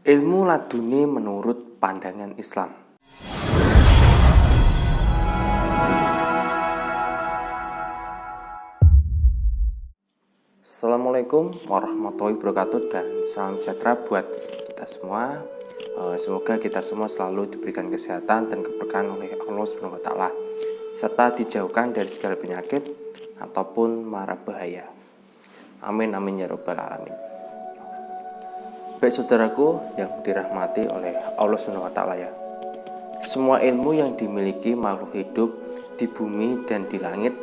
Ilmu laduni menurut pandangan Islam. Assalamualaikum warahmatullahi wabarakatuh dan salam sejahtera buat kita semua. Semoga kita semua selalu diberikan kesehatan dan keberkahan oleh Allah SWT, serta dijauhkan dari segala penyakit ataupun mara bahaya. Amin amin ya robbal alamin. Baik saudaraku yang dirahmati oleh Allah SWT ya. Semua ilmu yang dimiliki makhluk hidup di bumi dan di langit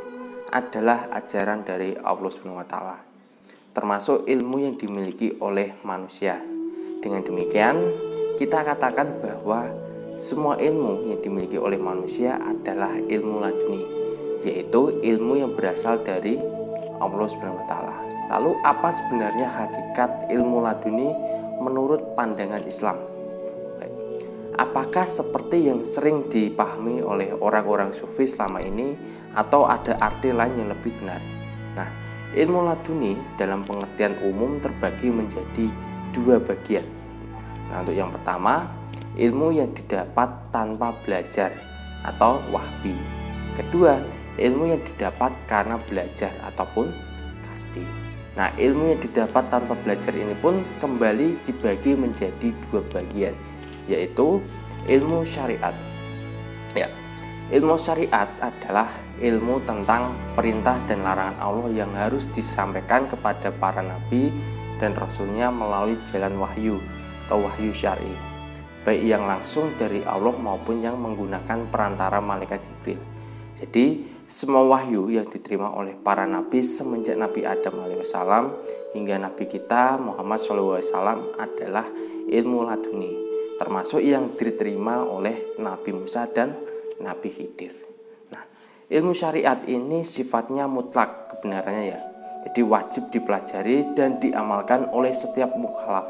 adalah ajaran dari Allah SWT, termasuk ilmu yang dimiliki oleh manusia. Dengan demikian, kita katakan bahwa semua ilmu yang dimiliki oleh manusia adalah ilmu laduni, yaitu ilmu yang berasal dari Allah SWT. Lalu apa sebenarnya hakikat ilmu laduni menurut pandangan Islam? Apakah seperti yang sering dipahami oleh orang-orang sufi selama ini, atau ada arti lain yang lebih benar? Nah, ilmu laduni dalam pengertian umum terbagi menjadi dua bagian. Nah, untuk yang pertama, ilmu yang didapat tanpa belajar atau wahbi. Kedua, ilmu yang didapat karena belajar ataupun kasbi. Nah, ilmu yang didapat tanpa belajar ini pun kembali dibagi menjadi dua bagian, yaitu ilmu syariat. Ya, ilmu syariat adalah ilmu tentang perintah dan larangan Allah yang harus disampaikan kepada para nabi dan rasulnya melalui jalan wahyu atau wahyu syar'i, baik yang langsung dari Allah maupun yang menggunakan perantara malaikat Jibril. Jadi semua wahyu yang diterima oleh para nabi semenjak Nabi Adam alaihissalam hingga Nabi kita Muhammad SAW adalah ilmu laduni, termasuk yang diterima oleh Nabi Musa dan Nabi Khidir. Nah, ilmu syariat ini sifatnya mutlak kebenarannya ya, jadi wajib dipelajari dan diamalkan oleh setiap mukhalaf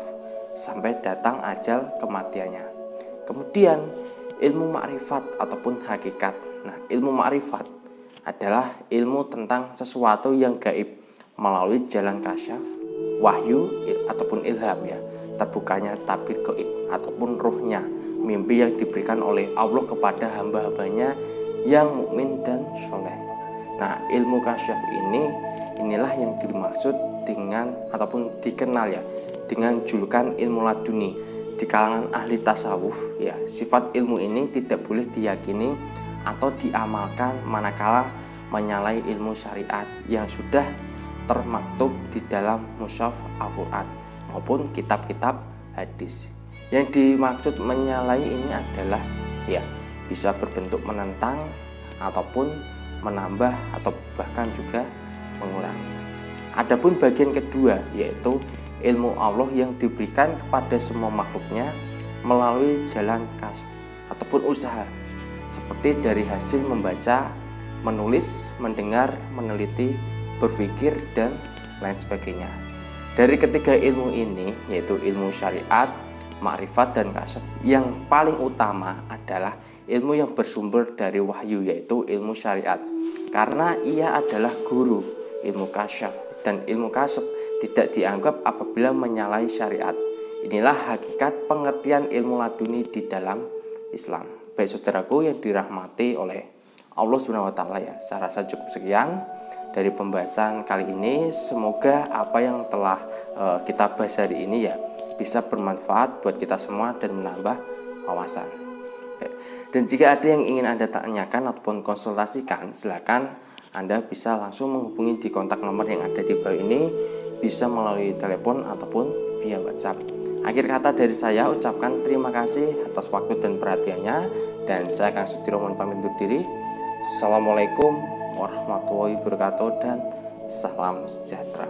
sampai datang ajal kematiannya. Kemudian ilmu makrifat ataupun hakikat. Nah, ilmu makrifat adalah ilmu tentang sesuatu yang gaib melalui jalan kasyaf, wahyu ataupun ilham ya, terbukanya tabir gaib ataupun ruhnya, mimpi yang diberikan oleh Allah kepada hamba-hambanya yang mukmin dan soleh. Nah, ilmu kasyaf inilah yang dimaksud dengan ataupun dikenal ya dengan julukan ilmu laduni. Di kalangan ahli tasawuf ya, sifat ilmu ini tidak boleh diyakini atau diamalkan manakala menyalahi ilmu syariat yang sudah termaktub di dalam mushaf Al-Quran maupun kitab-kitab hadis. Yang dimaksud menyalahi ini adalah ya bisa berbentuk menentang ataupun menambah atau bahkan juga mengurangi. Adapun bagian kedua yaitu ilmu Allah yang diberikan kepada semua makhluknya melalui jalan kasb ataupun usaha, seperti dari hasil membaca, menulis, mendengar, meneliti, berpikir, dan lain sebagainya. Dari ketiga ilmu ini, yaitu ilmu syariat, makrifat, dan kasb, yang paling utama adalah ilmu yang bersumber dari wahyu, yaitu ilmu syariat, karena ia adalah guru ilmu kasyaf, dan ilmu kasb tidak dianggap apabila menyalahi syariat. Inilah hakikat pengertian ilmu laduni di dalam Islam. Baik saudaraku yang dirahmati oleh Allah SWT ya, saya rasa cukup sekian dari pembahasan kali ini. Semoga apa yang telah kita bahas hari ini ya bisa bermanfaat buat kita semua dan menambah wawasan. Dan jika ada yang ingin Anda tanyakan ataupun konsultasikan, silakan Anda bisa langsung menghubungi di kontak nomor yang ada di bawah ini, bisa melalui telepon ataupun via WhatsApp. Akhir kata dari saya ucapkan terima kasih atas waktu dan perhatiannya, dan saya Kang Sudiro mohon pamit undur diri. Assalamualaikum warahmatullahi wabarakatuh dan salam sejahtera.